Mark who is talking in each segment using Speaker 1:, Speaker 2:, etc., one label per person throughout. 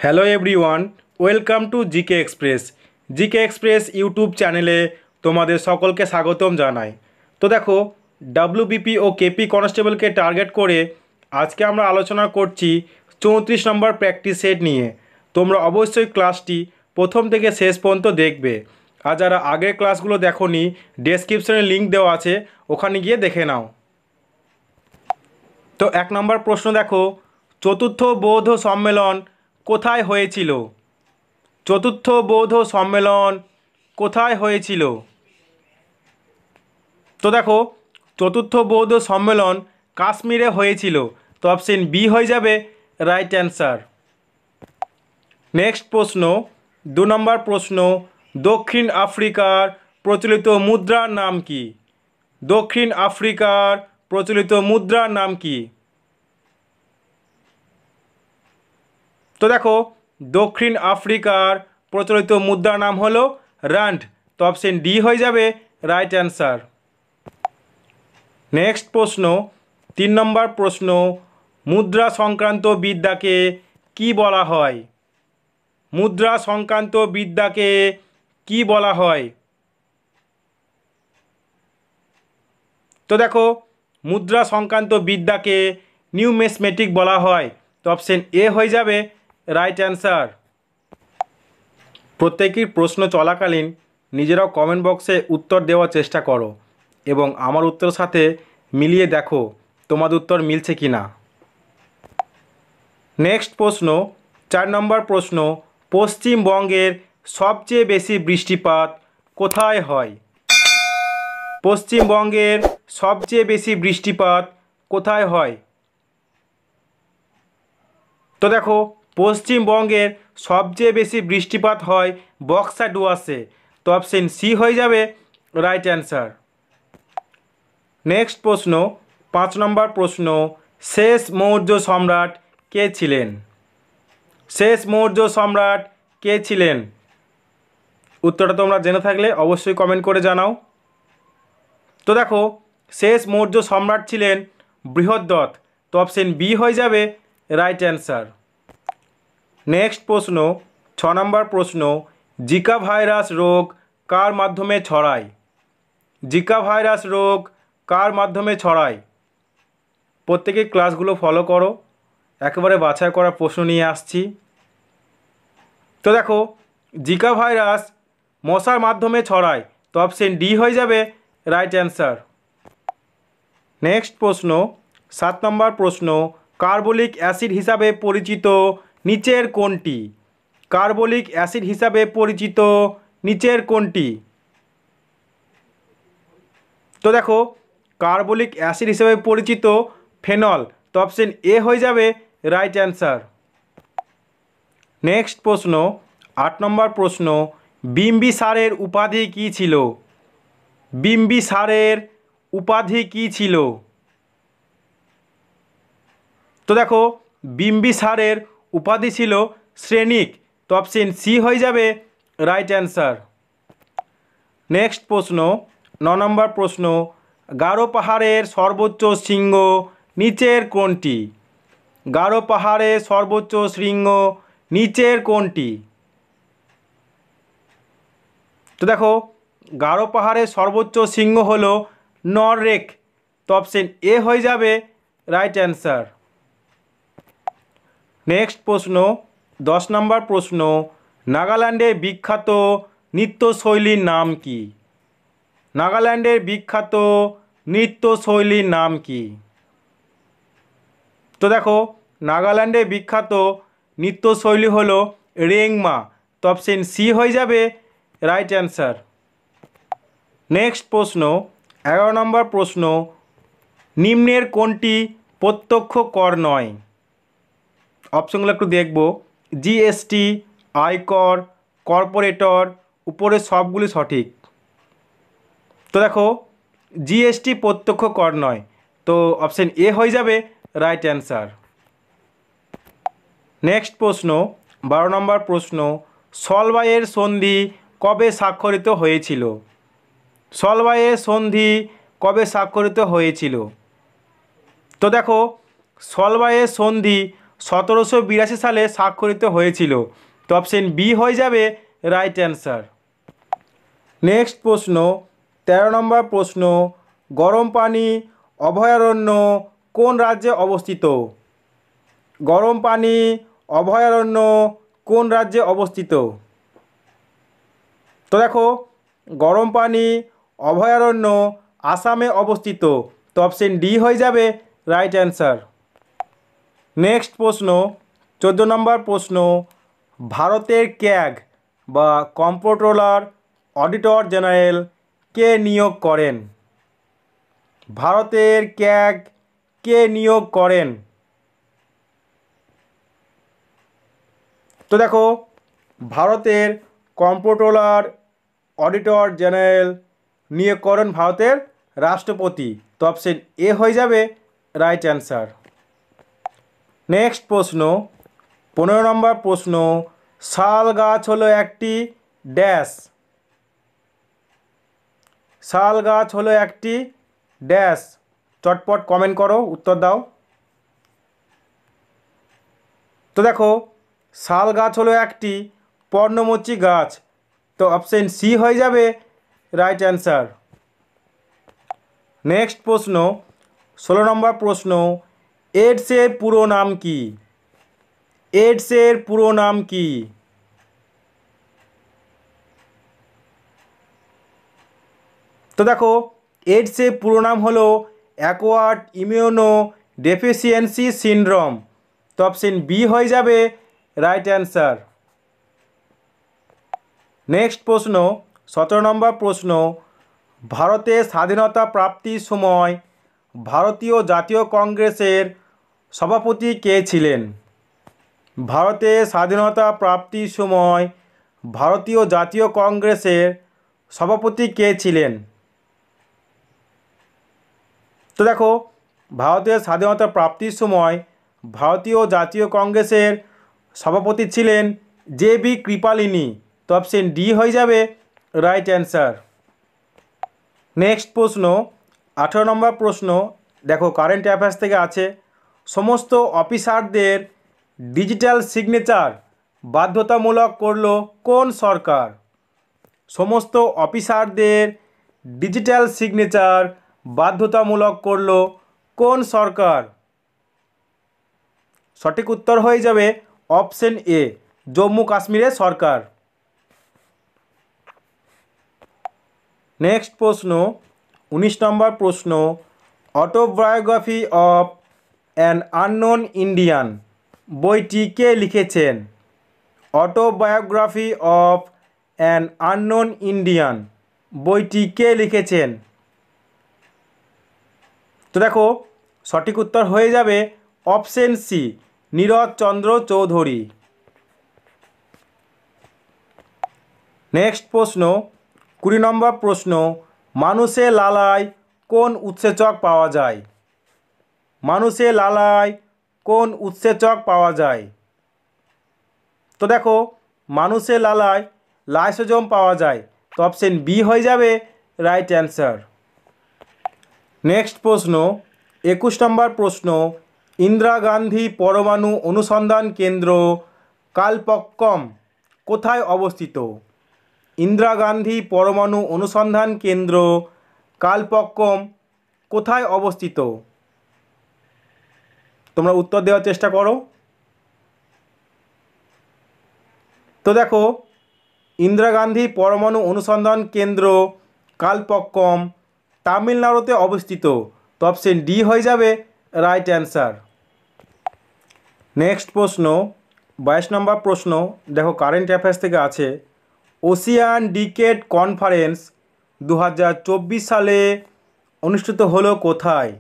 Speaker 1: Hello everyone, welcome to GK express. GK express YouTube চ্যানেলে তোমাদের সকলকে স্বাগতম জানাই। তো দেখো, ডাব্লিউবিপি ও কেপি কনস্টেবলকে টার্গেট করে আজকে আমরা আলোচনা করছি 34 নম্বর প্র্যাকটিস সেট নিয়ে। তোমরা অবশ্যই ক্লাসটি প্রথম থেকে শেষ পর্যন্ত দেখবে, আর যারা আগের ক্লাসগুলো দেখোনি ডেসক্রিপশনে লিঙ্ক দেওয়া আছে, ওখানে গিয়ে দেখে নাও। তো 1 নম্বর প্রশ্ন দেখো, চতুর্থ বৌদ্ধ সম্মেলন কোথায় হয়েছিল? চতুর্থ বৌদ্ধ সম্মেলন কোথায় হয়েছিল? তো দেখো, চতুর্থ বৌদ্ধ সম্মেলন কাশ্মীরে হয়েছিল। তো অপশন বি হয়ে যাবে রাইট অ্যান্সার। নেক্সট প্রশ্ন, 2 নম্বর প্রশ্ন, দক্ষিণ আফ্রিকার প্রচলিত মুদ্রার নাম কি? দক্ষিণ আফ্রিকার প্রচলিত মুদ্রার নাম কি? তো দেখো, দক্ষিণ আফ্রিকার প্রচলিত মুদ্রার নাম হলো রান্ড। তো অপশন ডি হয়ে যাবে রাইট অ্যান্সার। নেক্সট প্রশ্ন, 3 নম্বর প্রশ্ন, মুদ্রা সংক্রান্ত বিদ্যাকে কি বলা হয়? মুদ্রা সংক্রান্ত বিদ্যাকে কি বলা হয়? তো দেখো, মুদ্রা সংক্রান্ত বিদ্যাকে নিউমেসমেটিক বলা হয়। তো অপশন এ হয়ে যাবে রাইট অ্যান্সার। প্রত্যেকের প্রশ্ন চলাকালীন নিজেরাও কমেন্ট বক্সে উত্তর দেওয়ার চেষ্টা করো এবং আমার উত্তরের সাথে মিলিয়ে দেখো তোমাদের উত্তর মিলছে কি না। নেক্সট প্রশ্ন, 4 নম্বর প্রশ্ন, পশ্চিমবঙ্গের সবচেয়ে বেশি বৃষ্টিপাত কোথায় হয়? পশ্চিমবঙ্গের সবচেয়ে বেশি বৃষ্টিপাত কোথায় হয়? তো দেখো, পশ্চিমবঙ্গের সবচেয়ে বেশি বৃষ্টিপাত হয় বক্সা ডুয়ার্সে। তো অপশন সি হয়ে যাবে রাইট অ্যান্সার। নেক্সট প্রশ্ন, 5 নম্বর প্রশ্ন, শেষ মৌর্য সম্রাট কে ছিলেন? শেষ মৌর্য সম্রাট কে ছিলেন? উত্তরটা তোমরা জেনে থাকলে অবশ্যই কমেন্ট করে জানাও। তো দেখো, শেষ মৌর্য সম্রাট ছিলেন বৃহদ্রথ। তো অপশন বি হয়ে যাবে রাইট অ্যান্সার। নেক্সট প্রশ্ন, 6 নম্বর প্রশ্ন, জিকা ভাইরাস রোগ কার মাধ্যমে ছড়ায়? জিকা ভাইরাস রোগ কার মাধ্যমে ছড়ায়? প্রত্যেকে ক্লাসগুলো ফলো করো, একেবারে বাছাই করা প্রশ্ন নিয়ে আসছি। তো দেখো, জিকা ভাইরাস মশার মাধ্যমে ছড়ায়। তো অপশন ডি হয়ে যাবে রাইট অ্যান্সার। নেক্সট প্রশ্ন, 7 নম্বর প্রশ্ন, কার্বলিক অ্যাসিড হিসাবে পরিচিত নিচের কোনটি? কার্বলিক অ্যাসিড হিসাবে পরিচিত নিচের কোনটি? তো দেখো, কার্বলিক অ্যাসিড হিসেবে পরিচিত ফেনল। তো অপশন এ হয়ে যাবে রাইট অ্যান্সার। নেক্সট প্রশ্ন, 8 নম্বর প্রশ্ন, বিম্বিসারের উপাধি কী ছিল? বিম্বিসারের উপাধি কী ছিল? তো দেখো, বিম্বিসারের উপাধি ছিল শ্রেণিক। তো অপশন সি হয়ে যাবে রাইট অ্যান্সার। নেক্সট প্রশ্ন, 9 নম্বর প্রশ্ন, গারো পাহাড়ের সর্বোচ্চ শৃঙ্গ নিচের কোনটি? গারো পাহাড়ের সর্বোচ্চ শৃঙ্গ নিচের কোনটি? তো দেখো, গারো পাহাড়ের সর্বোচ্চ শৃঙ্গ হলো নররেক। তো অপশন এ হয়ে যাবে রাইট অ্যান্সার। নেক্সট প্রশ্ন, 10 নম্বর প্রশ্ন, নাগাল্যান্ডের বিখ্যাত নৃত্যশৈলীর নাম কি? নাগাল্যান্ডের বিখ্যাত নৃত্যশৈলীর নাম কি? তো দেখো, নাগাল্যান্ডের বিখ্যাত নৃত্যশৈলী হলো রেংমা। তো অপশন সি হয়ে যাবে রাইট অ্যান্সার। নেক্সট প্রশ্ন, 11 নম্বর প্রশ্ন, নিম্নের কোনটি প্রত্যক্ষ কর নয়? অপশনগুলো একটু দেখব। জিএসটি, আয়কর, কর্পোরেটর, উপরে সবগুলি সঠিক। তো দেখো, জিএসটি প্রত্যক্ষ কর নয়। তো অপশন এ হয়ে যাবে রাইট অ্যান্সার। নেক্সট প্রশ্ন, 12 নম্বর প্রশ্ন, সলবাইয়ের সন্ধি কবে স্বাক্ষরিত হয়েছিল? সলবাইয়ের সন্ধি কবে স্বাক্ষরিত হয়েছিল? তো দেখো, সলবাইয়ের সন্ধি 1782 সালে স্বাক্ষরিত হয়েছিল। তো অপশন বি হয়ে যাবে রাইট অ্যান্সার। নেক্সট প্রশ্ন 13 নম্বর প্রশ্ন, গরম পানি অভয়ারণ্য কোন রাজ্যে অবস্থিত? গরম পানি অভয়ারণ্য কোন রাজ্যে অবস্থিত? তো দেখো, গরম পানি অভয়ারণ্য আসামে অবস্থিত। তো অপশন ডি হয়ে যাবে রাইট অ্যান্সার। নেক্সট প্রশ্ন 14 নম্বর প্রশ্ন, ভারতের ক্যাগ বা কম্পট্রোলার অডিটর জেনারেল কে নিয়োগ করেন? ভারতের ক্যাগ কে নিয়োগ করেন? তো দেখো, ভারতের কম্পট্রোলার অডিটর জেনারেল নিয়োগ করেন ভারতের রাষ্ট্রপতি। তো অপশন এ হয়ে যাবে রাইট অ্যান্সার। নেক্সট প্রশ্ন 15 নম্বর প্রশ্ন, শাল গাছ হলো একটি ড্যাশ। শাল গাছ হলো একটি ড্যাশ। চটপট কমেন্ট করো, উত্তর দাও। তো দেখো, শাল গাছ হলো একটি পর্ণমোচী গাছ। তো অপশন সি হয়ে যাবে রাইট অ্যান্সার। নেক্সট প্রশ্ন 16 নম্বর প্রশ্ন, এইডসের পুরো নাম কি? এইডসের পুরো নাম কি? তো দেখো, এইডসের পুরো নাম হলো অ্যাকোয়ার্ড ইমিউনো ডেফিসিয়েন্সি সিনড্রোম। তো অপশন বি হয়ে যাবে রাইট অ্যান্সার। নেক্সট প্রশ্ন 17 নম্বর প্রশ্ন, ভারতের স্বাধীনতা প্রাপ্তির সময় ভারতীয় জাতীয় কংগ্রেসের সভাপতি কে ছিলেন? ভারতের স্বাধীনতা প্রাপ্তির সময় ভারতীয় জাতীয় কংগ্রেসের সভাপতি কে ছিলেন? তো দেখো, ভারতের স্বাধীনতা প্রাপ্তির সময় ভারতীয় জাতীয় কংগ্রেসের সভাপতি ছিলেন জে.বি. কৃপালিনী। তো অপশন ডি হয়ে যাবে রাইট অ্যান্সার। নেক্সট প্রশ্ন 18 নম্বর প্রশ্ন, দেখো কারেন্ট অ্যাফেয়ার্স থেকে আছে, সমস্ত অফিসারদের ডিজিটাল সিগনেচার বাধ্যতামূলক করলো কোন সরকার? সমস্ত অফিসারদের ডিজিটাল সিগনেচার বাধ্যতামূলক করলো কোন সরকার? সঠিক উত্তর হয়ে যাবে অপশন এ, জম্মু কাশ্মীরের সরকার। নেক্সট প্রশ্ন 19 নম্বর প্রশ্ন, autobiography of an unknown Indian বইটি কে লিখেছেন? Autobiography of an unknown Indian বইটি কে লিখেছেন? তো দেখো, সঠিক উত্তর হয়ে যাবে অপশন সি, নীরজ চন্দ্র চৌধুরী। নেক্সট প্রশ্ন 20 নম্বর প্রশ্ন, মানুষের লালায় কোন উৎসেচক পাওয়া যায়? মানুষের লালায় কোন উৎসেচক পাওয়া যায়? তো দেখো, মানুষের লালায় লাইসোজোম পাওয়া যায়। তো অপশন বি হয়ে যাবে রাইট অ্যান্সার। নেক্সট প্রশ্ন 21 নম্বর প্রশ্ন, ইন্দিরা গান্ধী পরমাণু অনুসন্ধান কেন্দ্র কালপক্কম কোথায় অবস্থিত? ইন্দিরা গান্ধী পরমাণু অনুসন্ধান কেন্দ্র কালপক্কম কোথায় অবস্থিত? তোমরা উত্তর দেওয়ার চেষ্টা করো। তো দেখো, ইন্দিরা গান্ধী পরমাণু অনুসন্ধান কেন্দ্র কালপক্কম তামিলনাড়ুতে অবস্থিত। তো অপশন ডি হয়ে যাবে রাইট অ্যান্সার। নেক্সট প্রশ্ন 22 নম্বর প্রশ্ন, দেখো কারেন্ট অ্যাফেয়ার্স থেকে আছে, ওশিয়ান ডিকেড কনফারেন্স 2024 সালে অনুষ্ঠিত হলো কোথায়?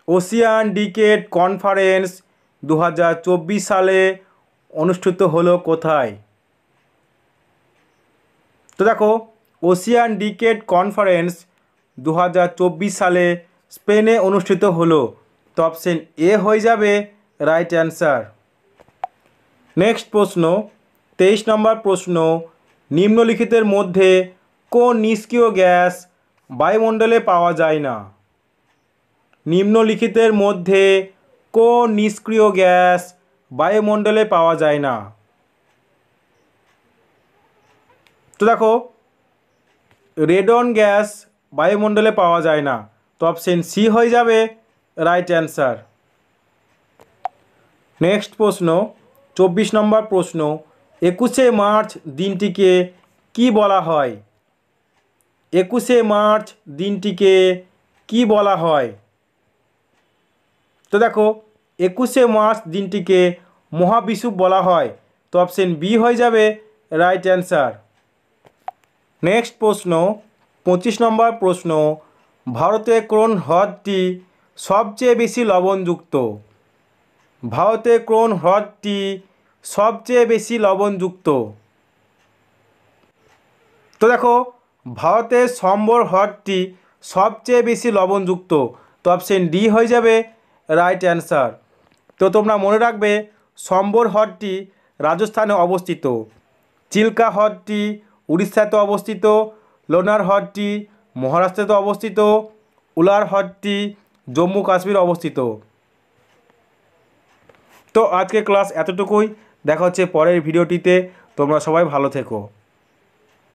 Speaker 1: ওশিয়ান ডিকেড কনফারেন্স 2024 সালে অনুষ্ঠিত হলো কোথায়? তো দেখো, ওশিয়ান ডিকেড কনফারেন্স 2024 সালে স্পেনে অনুষ্ঠিত হলো। তো অপশন এ হয়ে যাবে রাইট অ্যান্সার। নেক্সট প্রশ্ন 23 নম্বর প্রশ্ন, নিম্নলিখিতের মধ্যে কোন নিষ্ক্রিয় গ্যাস বায়ুমণ্ডলে পাওয়া যায় না? নিম্নলিখিতের মধ্যে কোন নিষ্ক্রিয় গ্যাস বায়ুমণ্ডলে পাওয়া যায় না। তো দেখো রেডন গ্যাস বায়ুমণ্ডলে পাওয়া যায় না, তো অপশন সি হয়ে যাবে রাইট অ্যান্সার। নেক্সট প্রশ্ন 24 নম্বর প্রশ্ন, 21শে মার্চ দিনটিকে কি বলা হয়? 21শে মার্চ দিনটিকে কি বলা হয়? তো দেখো 21শে মার্চ দিনটিকে মহাবিষুব বলা হয়, তো অপশন বি হয়ে যাবে রাইট অ্যান্সার। নেক্সট প্রশ্ন 25 নম্বর প্রশ্ন, ভারতে কোন হ্রদটি সবচেয়ে বেশি লবণযুক্ত? ভারতে কোন হ্রদটি সবচেয়ে বেশি লবণযুক্ত? তো দেখো ভারতের সম্বর হ্রদটি সবচেয়ে বেশি লবণযুক্ত, তো অপশন ডি হয়ে যাবে রাইট অ্যান্সার। তো তোমরা মনে রাখবে সম্বর হ্রদটি রাজস্থানে অবস্থিত, চিল্কা হ্রদটি উড়িষ্যাতে অবস্থিত, লোনার হ্রদটি মহারাষ্ট্রেতে অবস্থিত, উলার হ্রদটি জম্মু কাশ্মীর অবস্থিত। তো আজকে ক্লাস এতটুকুই, দেখা হচ্ছে পরের ভিডিওটিতে। তোমরা সবাই ভালো থেকো।